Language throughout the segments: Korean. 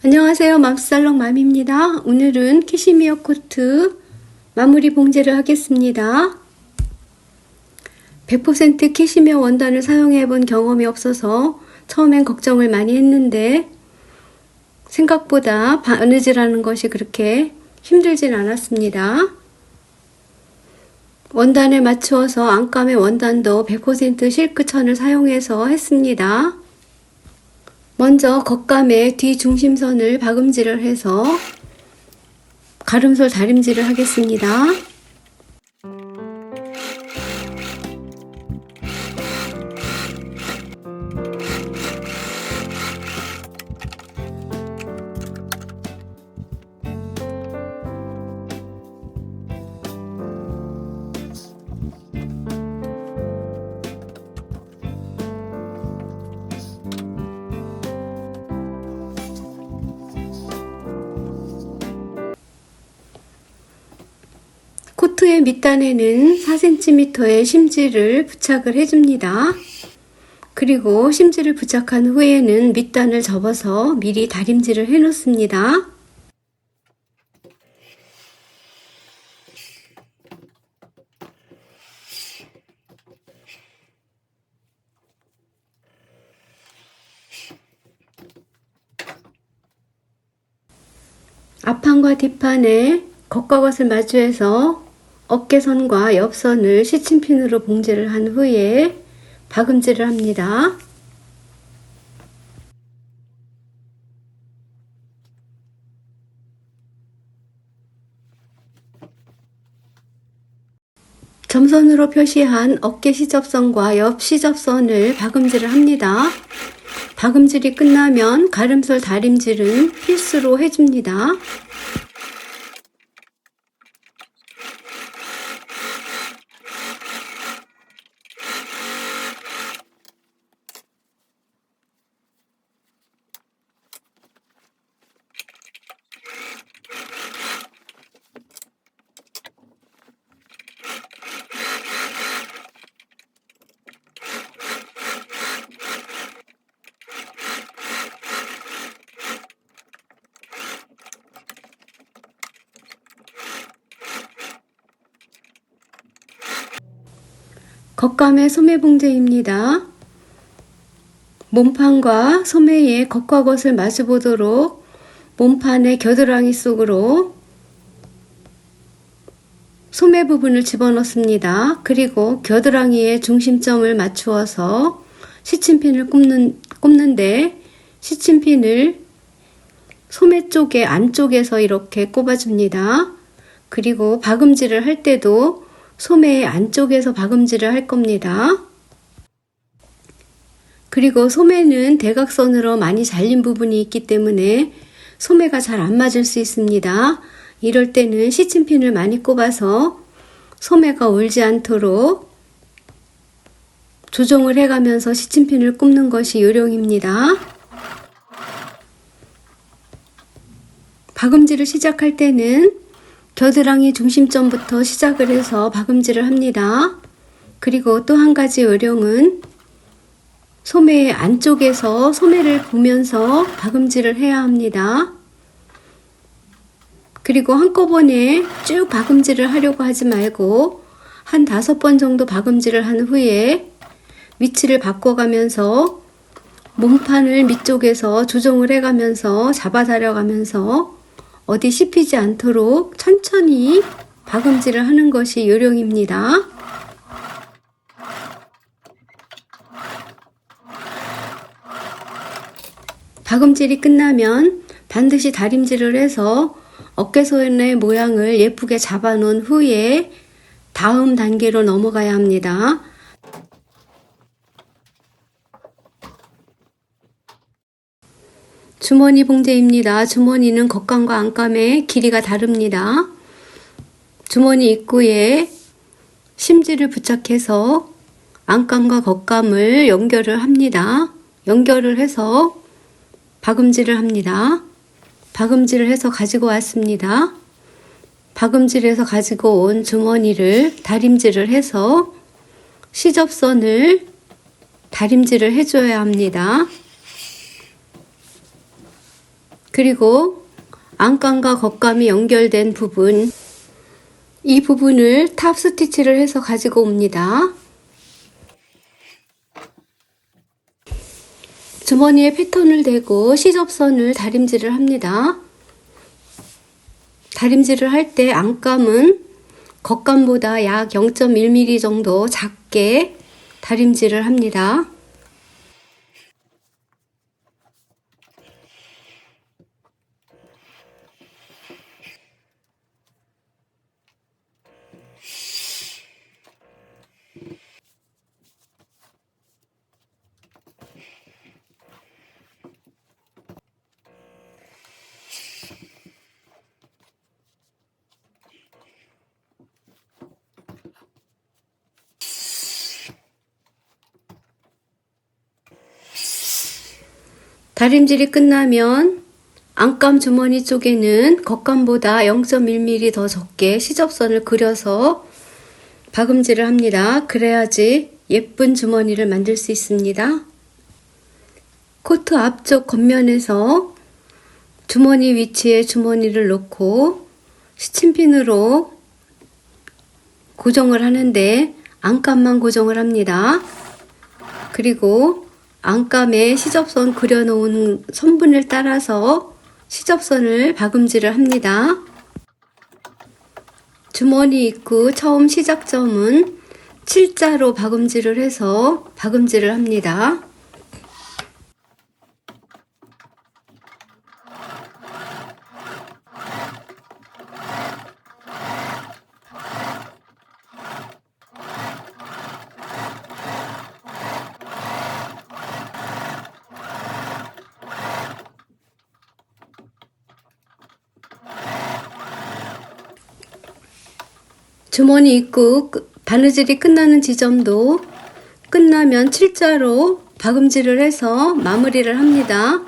안녕하세요. 맘살롱 맘입니다. 오늘은 캐시미어 코트 마무리 봉제를 하겠습니다. 100% 캐시미어 원단을 사용해 본 경험이 없어서 처음엔 걱정을 많이 했는데 생각보다 바느질하는 것이 그렇게 힘들진 않았습니다. 원단에 맞추어서 안감의 원단도 100% 실크천을 사용해서 했습니다. 먼저 겉감의 뒤 중심선을 박음질을 해서 가름솔 다림질을 하겠습니다. 코트의 밑단에는 4cm의 심지를 부착을 해줍니다. 그리고 심지를 부착한 후에는 밑단을 접어서 미리 다림질을 해 놓습니다. 앞판과 뒷판에 겉과 겉을 마주해서 어깨선과 옆선을 시침핀으로 봉제를 한 후에 박음질을 합니다. 점선으로 표시한 어깨 시접선과 옆 시접선을 박음질을 합니다. 박음질이 끝나면 가름솔 다림질은 필수로 해줍니다. 겉감의 소매 봉제입니다. 몸판과 소매의 겉과 겉을 마주보도록 몸판의 겨드랑이 속으로 소매 부분을 집어넣습니다. 그리고 겨드랑이의 중심점을 맞추어서 시침핀을 꼽는데 시침핀을 소매 쪽의 안쪽에서 이렇게 꼽아줍니다. 그리고 박음질을 할 때도 소매의 안쪽에서 박음질을 할 겁니다. 그리고 소매는 대각선으로 많이 잘린 부분이 있기 때문에 소매가 잘 안 맞을 수 있습니다. 이럴 때는 시침핀을 많이 꼽아서 소매가 울지 않도록 조정을 해가면서 시침핀을 꼽는 것이 요령입니다. 박음질을 시작할 때는 겨드랑이 중심점부터 시작을 해서 박음질을 합니다. 그리고 또 한 가지 요령은 소매의 안쪽에서 소매를 보면서 박음질을 해야 합니다. 그리고 한꺼번에 쭉 박음질을 하려고 하지 말고 한 5번 정도 박음질을 한 후에 위치를 바꿔가면서 몸판을 밑쪽에서 조정을 해가면서 잡아다려가면서 어디 씹히지 않도록 천천히 박음질을 하는 것이 요령입니다. 박음질이 끝나면 반드시 다림질을 해서 어깨선의 모양을 예쁘게 잡아 놓은 후에 다음 단계로 넘어가야 합니다. 주머니 봉제입니다. 주머니는 겉감과 안감의 길이가 다릅니다. 주머니 입구에 심지를 부착해서 안감과 겉감을 연결을 합니다. 연결을 해서 박음질을 합니다. 박음질을 해서 가지고 왔습니다. 박음질해서 가지고 온 주머니를 다림질을 해서 시접선을 다림질을 해줘야 합니다. 그리고 안감과 겉감이 연결된 부분, 이 부분을 탑 스티치를 해서 가지고 옵니다. 주머니에 패턴을 대고 시접선을 다림질을 합니다. 다림질을 할 때 안감은 겉감보다 약 0.1mm 정도 작게 다림질을 합니다. 다림질이 끝나면 안감 주머니 쪽에는 겉감보다 0.1mm 더 적게 시접선을 그려서 박음질을 합니다. 그래야지 예쁜 주머니를 만들 수 있습니다. 코트 앞쪽 겉면에서 주머니 위치에 주머니를 놓고 시침핀으로 고정을 하는데 안감만 고정을 합니다. 그리고 안감에 시접선 그려놓은 선분을 따라서 시접선을 박음질을 합니다. 주머니 입구 처음 시작점은 7자로 박음질을 해서 박음질을 합니다. 주머니 입구 바느질이 끝나는 지점도 끝나면 7자로 박음질을 해서 마무리를 합니다.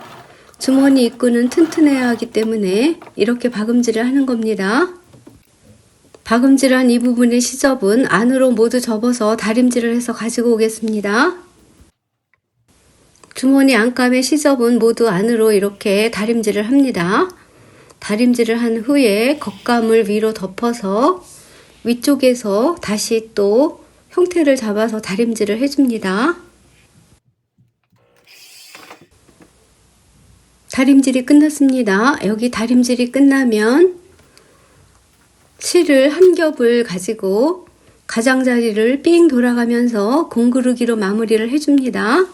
주머니 입구는 튼튼해야 하기 때문에 이렇게 박음질을 하는 겁니다. 박음질한 이 부분의 시접은 안으로 모두 접어서 다림질을 해서 가지고 오겠습니다. 주머니 안감의 시접은 모두 안으로 이렇게 다림질을 합니다. 다림질을 한 후에 겉감을 위로 덮어서 위쪽에서 다시 또 형태를 잡아서 다림질을 해줍니다. 다림질이 끝났습니다. 여기 다림질이 끝나면 실을 한 겹을 가지고 가장자리를 삥 돌아가면서 공구르기로 마무리를 해줍니다.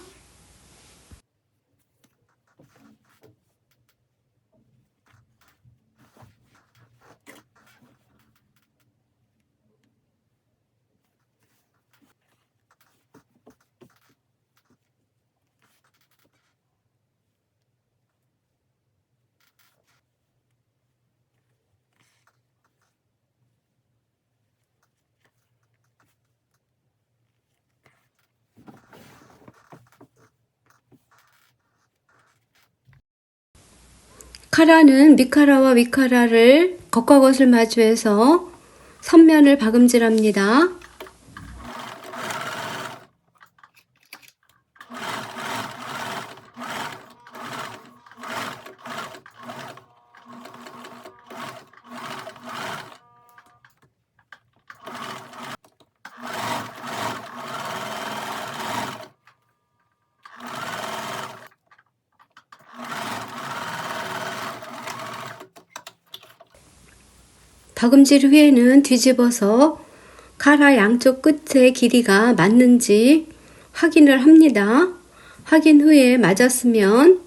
카라는 밑카라와 윗카라를 겉과 겉을 마주해서 선면을 박음질합니다. 박음질 후에는 뒤집어서 카라 양쪽 끝의 길이가 맞는지 확인을 합니다. 확인 후에 맞았으면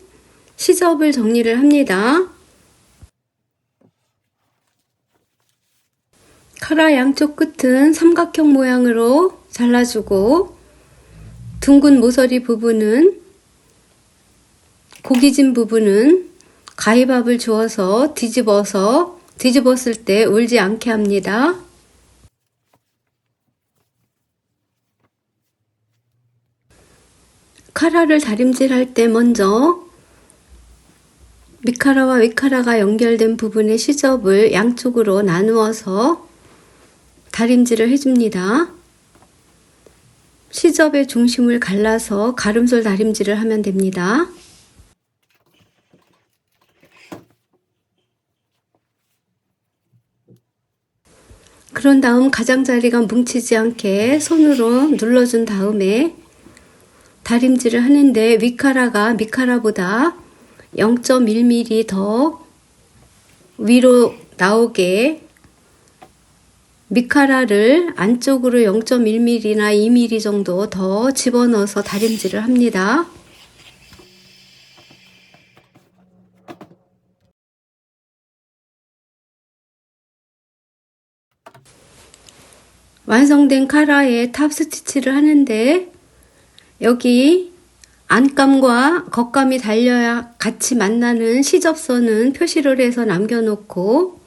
시접을 정리를 합니다. 카라 양쪽 끝은 삼각형 모양으로 잘라주고 둥근 모서리 부분은 고기진 부분은 가위밥을 주어서 뒤집었을 때 울지 않게 합니다. 카라를 다림질할 때 먼저 밑카라와 윗카라가 연결된 부분의 시접을 양쪽으로 나누어서 다림질을 해줍니다. 시접의 중심을 갈라서 가름솔 다림질을 하면 됩니다. 그런 다음 가장자리가 뭉치지 않게 손으로 눌러준 다음에 다림질을 하는데 위카라가 미카라보다 0.1mm 더 위로 나오게 미카라를 안쪽으로 0.1mm나 2mm 정도 더 집어넣어서 다림질을 합니다. 완성된 카라에 탑 스티치를 하는데 여기 안감과 겉감이 달려야 같이 만나는 시접선은 표시를 해서 남겨놓고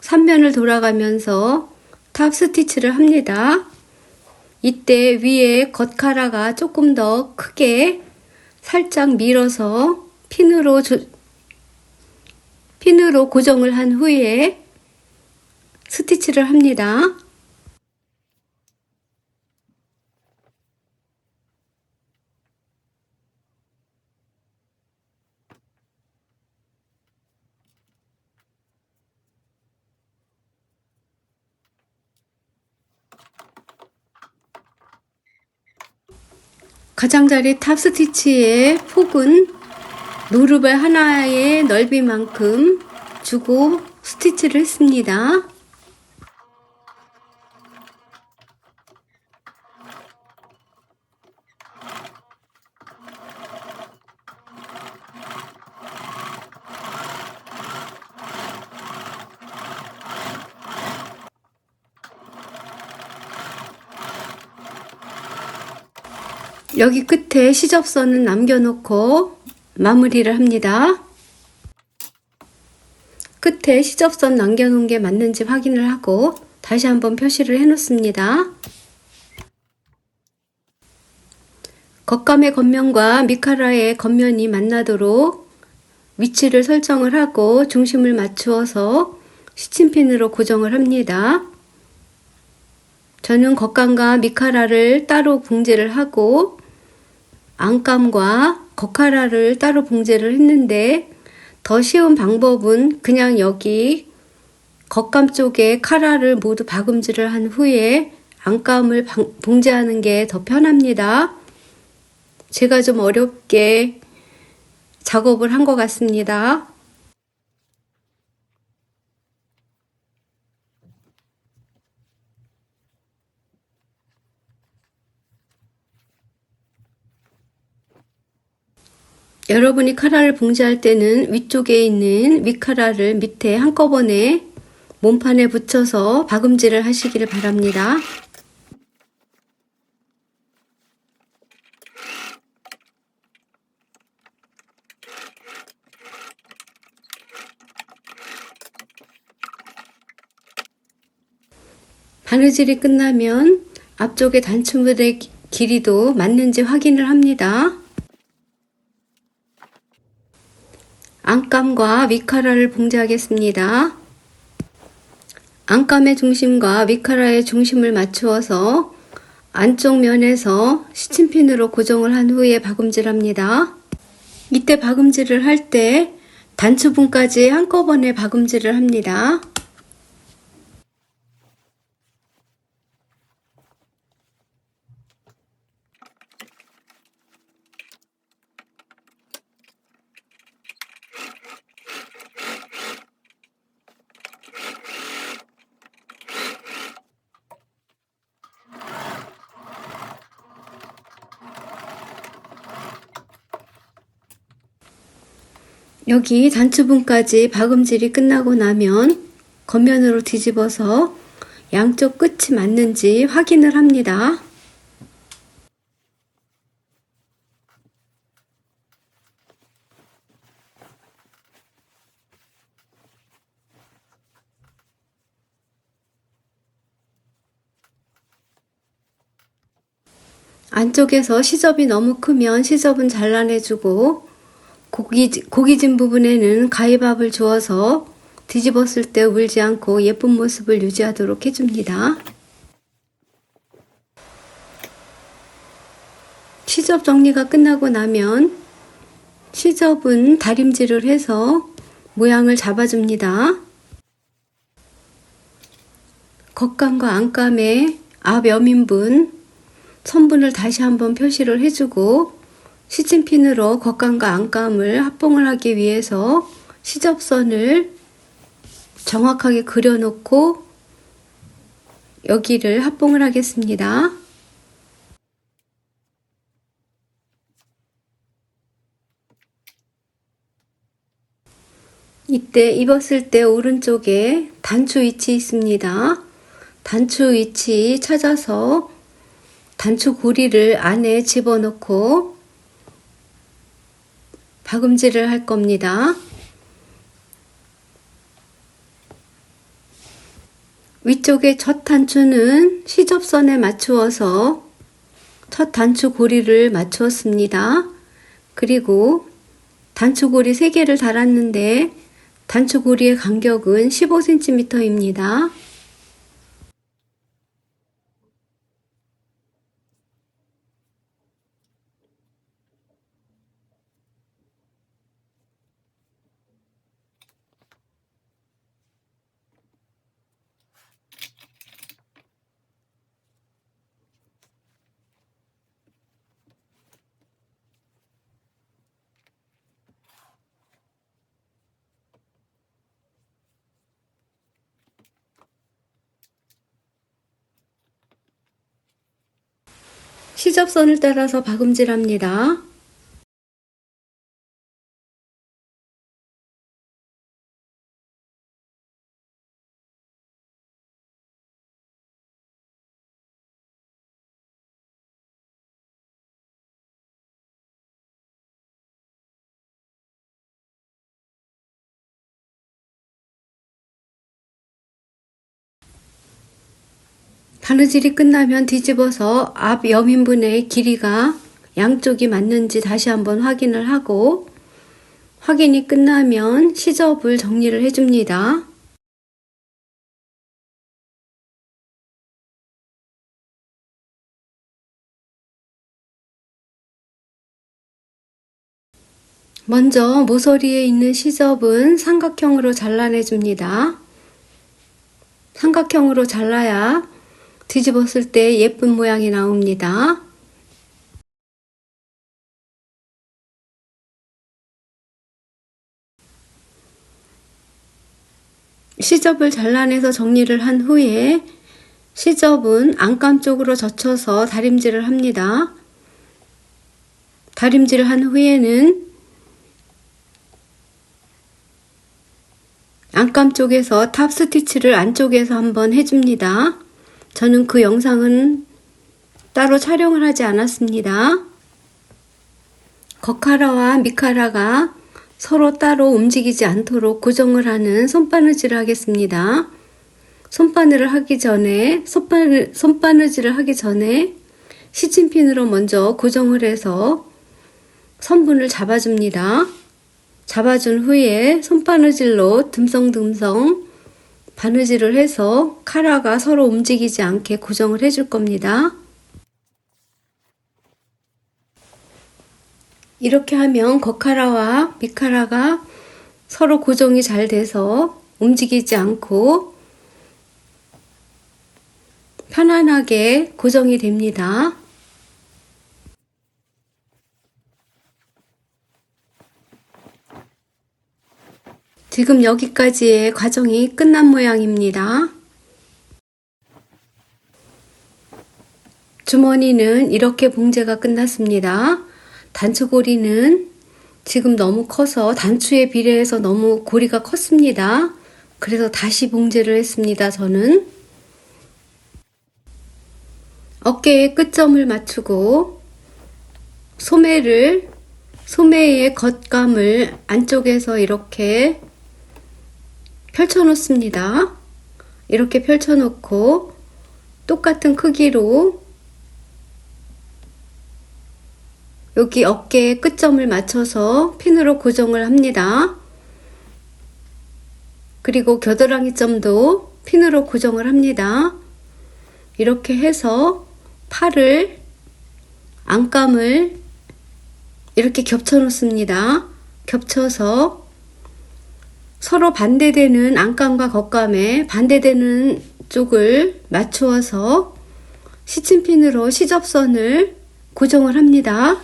3면을 돌아가면서 탑 스티치를 합니다. 이때 위에 겉카라가 조금 더 크게 살짝 밀어서 핀으로 고정을 한 후에 스티치를 합니다. 가장자리 탑 스티치의 폭은 노루발 하나의 넓이만큼 주고 스티치를 했습니다. 여기 끝에 시접선은 남겨놓고 마무리를 합니다. 끝에 시접선 남겨놓은 게 맞는지 확인을 하고 다시 한번 표시를 해 놓습니다. 겉감의 겉면과 미카라의 겉면이 만나도록 위치를 설정을 하고 중심을 맞추어서 시침핀으로 고정을 합니다. 저는 겉감과 미카라를 따로 봉제를 하고 안감과 겉카라를 따로 봉제를 했는데 더 쉬운 방법은 그냥 여기 겉감 쪽에 카라를 모두 박음질을 한 후에 안감을 봉제하는 게 더 편합니다. 제가 좀 어렵게 작업을 한 것 같습니다. 여러분이 카라를 봉제할 때는 위쪽에 있는 윗카라를 밑에 한꺼번에 몸판에 붙여서 박음질을 하시기를 바랍니다. 바느질이 끝나면 앞쪽에 단추물의 길이도 맞는지 확인을 합니다. 안감과 윗카라를 봉제하겠습니다. 안감의 중심과 윗카라의 중심을 맞추어서 안쪽 면에서 시침핀으로 고정을 한 후에 박음질합니다. 이때 박음질을 할 때 단추분까지 한꺼번에 박음질을 합니다. 여기 단추분까지 박음질이 끝나고 나면 겉면으로 뒤집어서 양쪽 끝이 맞는지 확인을 합니다. 안쪽에서 시접이 너무 크면 시접은 잘라내주고 고기진 부분에는 가위밥을 주어서 뒤집었을 때 울지 않고 예쁜 모습을 유지하도록 해줍니다. 시접 정리가 끝나고 나면 시접은 다림질을 해서 모양을 잡아줍니다. 겉감과 안감의 앞 여민분 선분을 다시 한번 표시를 해주고 시침핀으로 겉감과 안감을 합봉을 하기 위해서 시접선을 정확하게 그려놓고 여기를 합봉을 하겠습니다. 이때 입었을 때 오른쪽에 단추 위치 있습니다. 단추 위치 찾아서 단추 고리를 안에 집어넣고 박음질을 할 겁니다. 위쪽에 첫 단추는 시접선에 맞추어서 첫 단추 고리를 맞추었습니다. 그리고 단추 고리 3개를 달았는데 단추 고리의 간격은 15cm입니다. 시접선을 따라서 박음질합니다. 바느질이 끝나면 뒤집어서 앞 여민분의 길이가 양쪽이 맞는지 다시 한번 확인을 하고 확인이 끝나면 시접을 정리를 해줍니다. 먼저 모서리에 있는 시접은 삼각형으로 잘라내줍니다. 삼각형으로 잘라야 뒤집었을 때 예쁜 모양이 나옵니다. 시접을 잘라내서 정리를 한 후에 시접은 안감 쪽으로 젖혀서 다림질을 합니다. 다림질을 한 후에는 안감 쪽에서 탑 스티치를 안쪽에서 한번 해줍니다. 저는 그 영상은 따로 촬영을 하지 않았습니다. 겉카라와 밑카라가 서로 따로 움직이지 않도록 고정을 하는 손바느질을 하겠습니다. 손바느질을 하기 전에 시침핀으로 먼저 고정을 해서 선분을 잡아줍니다. 잡아준 후에 손바느질로 듬성듬성 바느질을 해서 카라가 서로 움직이지 않게 고정을 해줄 겁니다. 이렇게 하면 겉카라와 밑카라가 서로 고정이 잘 돼서 움직이지 않고 편안하게 고정이 됩니다. 지금 여기까지의 과정이 끝난 모양입니다. 주머니는 이렇게 봉제가 끝났습니다. 단추고리는 지금 너무 커서 단추에 비례해서 너무 고리가 컸습니다. 그래서 다시 봉제를 했습니다. 저는 어깨에 끝점을 맞추고 소매의 겉감을 안쪽에서 이렇게 펼쳐 놓습니다. 이렇게 펼쳐 놓고 똑같은 크기로 여기 어깨에 끝점을 맞춰서 핀으로 고정을 합니다. 그리고 겨드랑이 점도 핀으로 고정을 합니다. 이렇게 해서 팔을 안감을 이렇게 겹쳐 놓습니다. 겹쳐서 서로 반대되는 안감과 겉감에 반대되는 쪽을 맞추어서 시침핀으로 시접선을 고정을 합니다.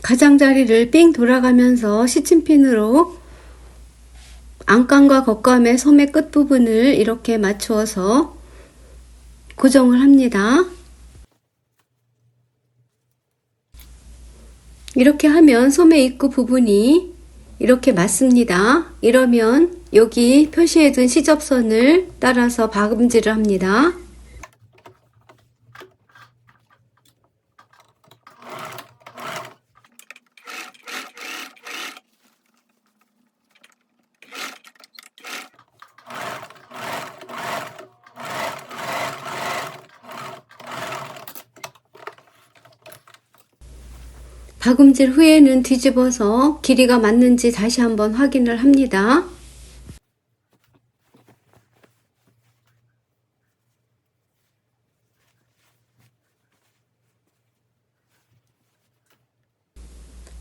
가장자리를 삥 돌아가면서 시침핀으로 안감과 겉감의 소매 끝부분을 이렇게 맞추어서 고정을 합니다. 이렇게 하면 소매 입구 부분이 이렇게 맞습니다. 이러면 여기 표시해둔 시접선을 따라서 박음질을 합니다. 박음질 후에는 뒤집어서 길이가 맞는지 다시 한번 확인을 합니다.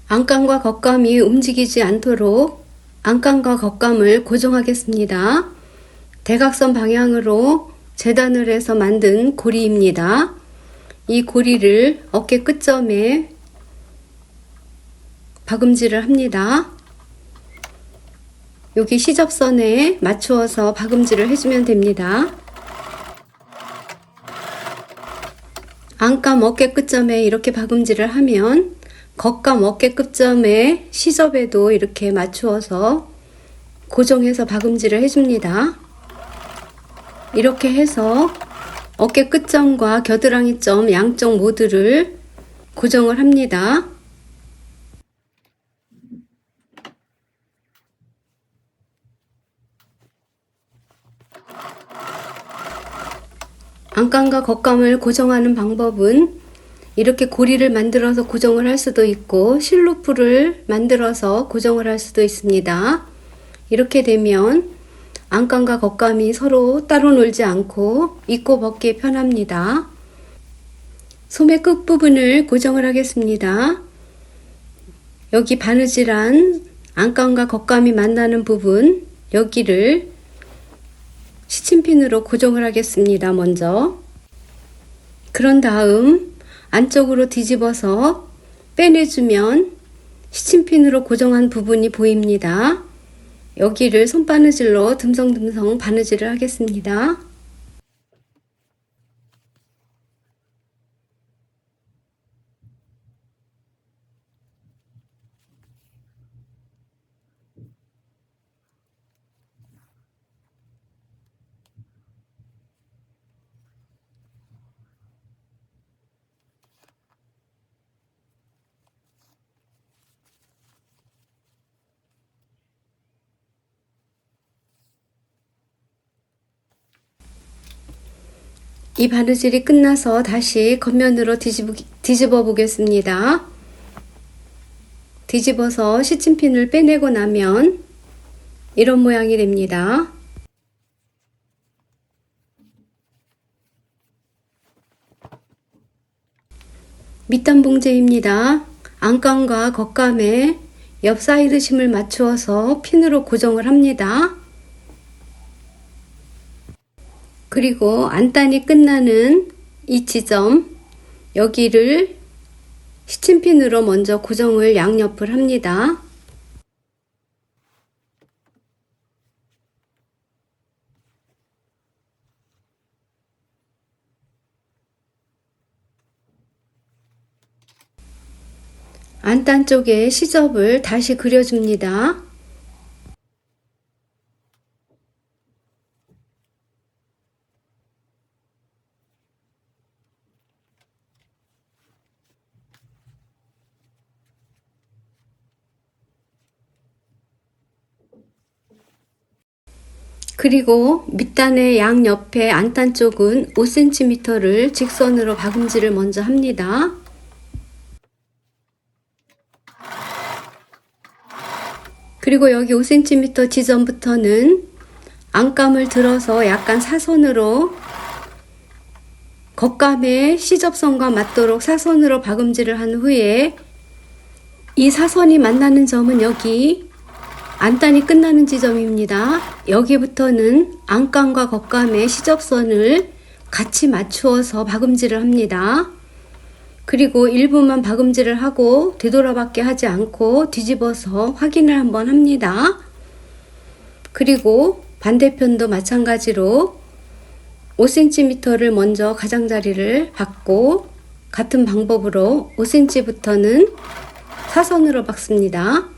안감과 겉감이 움직이지 않도록 안감과 겉감을 고정하겠습니다. 대각선 방향으로 재단을 해서 만든 고리입니다. 이 고리를 어깨 끝점에 박음질을 합니다. 여기 시접선에 맞추어서 박음질을 해주면 됩니다. 안감 어깨 끝점에 이렇게 박음질을 하면 겉감 어깨 끝점에 시접에도 이렇게 맞추어서 고정해서 박음질을 해줍니다. 이렇게 해서 어깨 끝점과 겨드랑이 점 양쪽 모두를 고정을 합니다. 안감과 겉감을 고정하는 방법은 이렇게 고리를 만들어서 고정을 할 수도 있고 실루프를 만들어서 고정을 할 수도 있습니다. 이렇게 되면 안감과 겉감이 서로 따로 놀지 않고 입고 벗기 편합니다. 소매 끝부분을 고정을 하겠습니다. 여기 바느질한 안감과 겉감이 만나는 부분 여기를 시침핀으로 고정을 하겠습니다. 먼저 그런 다음 안쪽으로 뒤집어서 빼내주면 시침핀으로 고정한 부분이 보입니다. 여기를 손바느질로 듬성듬성 바느질을 하겠습니다. 이 바느질이 끝나서 다시 겉면으로 뒤집어 보겠습니다. 뒤집어서 시침핀을 빼내고 나면 이런 모양이 됩니다. 밑단 봉제입니다. 안감과 겉감에 옆 사이드 심을 맞추어서 핀으로 고정을 합니다. 그리고 안단이 끝나는 이 지점 여기를 시침핀으로 먼저 고정을 양옆을 합니다. 안단 쪽에 시접을 다시 그려줍니다. 그리고 밑단의 양옆에 안단 쪽은 5cm를 직선으로 박음질을 먼저 합니다. 그리고 여기 5cm 지점부터는 안감을 들어서 약간 사선으로 겉감의 시접선과 맞도록 사선으로 박음질을 한 후에 이 사선이 만나는 점은 여기 안단이 끝나는 지점입니다. 여기부터는 안감과 겉감의 시접선을 같이 맞추어서 박음질을 합니다. 그리고 일부만 박음질을 하고 되돌아밖에 하지 않고 뒤집어서 확인을 한번 합니다. 그리고 반대편도 마찬가지로 5cm를 먼저 가장자리를 박고 같은 방법으로 5cm부터는 사선으로 박습니다.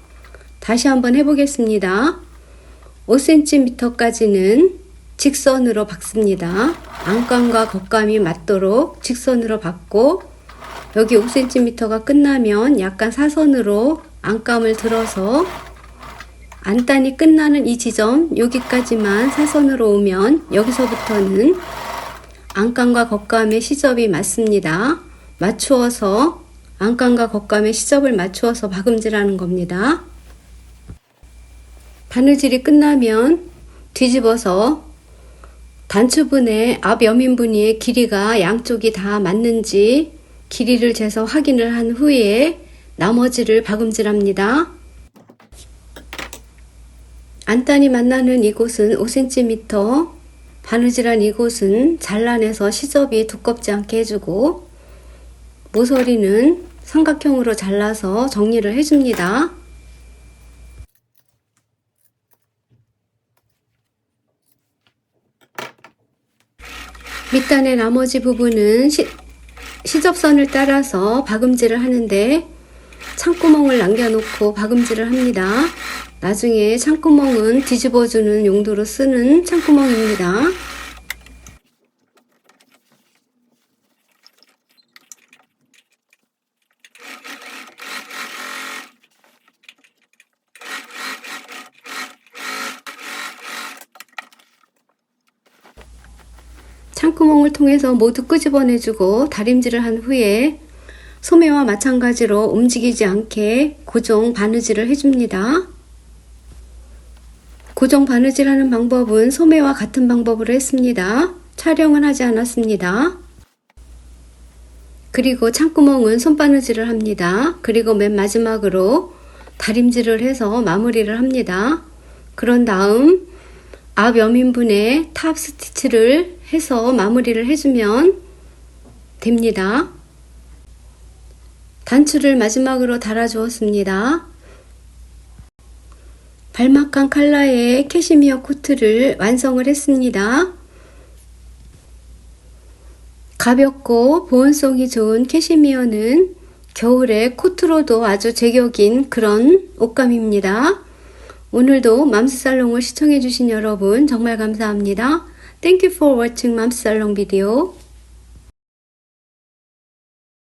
다시 한번 해보겠습니다. 5cm까지는 직선으로 박습니다. 안감과 겉감이 맞도록 직선으로 박고 여기 5cm가 끝나면 약간 사선으로 안감을 들어서 안단이 끝나는 이 지점 여기까지만 사선으로 오면 여기서부터는 안감과 겉감의 시접이 맞습니다. 맞추어서 안감과 겉감의 시접을 맞추어서 박음질하는 겁니다. 바느질이 끝나면 뒤집어서 단추분의 앞 여민분의 길이가 양쪽이 다 맞는지 길이를 재서 확인을 한 후에 나머지를 박음질합니다. 안단이 만나는 이곳은 5cm, 바느질한 이곳은 잘라내서 시접이 두껍지 않게 해주고 모서리는 삼각형으로 잘라서 정리를 해줍니다. 밑단의 나머지 부분은 시접선을 따라서 박음질을 하는데 창구멍을 남겨놓고 박음질을 합니다. 나중에 창구멍은 뒤집어주는 용도로 쓰는 창구멍입니다. 창구멍을 통해서 모두 끄집어내주고 다림질을 한 후에 소매와 마찬가지로 움직이지 않게 고정 바느질을 해줍니다. 고정 바느질하는 방법은 소매와 같은 방법으로 했습니다. 촬영은 하지 않았습니다. 그리고 창구멍은 손바느질을 합니다. 그리고 맨 마지막으로 다림질을 해서 마무리를 합니다. 그런 다음 앞 여민분의 탑 스티치를 해서 마무리를 해주면 됩니다. 단추를 마지막으로 달아주었습니다. 발막한 컬러의 캐시미어 코트를 완성을 했습니다. 가볍고 보온성이 좋은 캐시미어는 겨울에 코트로도 아주 제격인 그런 옷감입니다. 오늘도 맘스살롱을 시청해주신 여러분 정말 감사합니다. Thank you for watching 맘스살롱 video.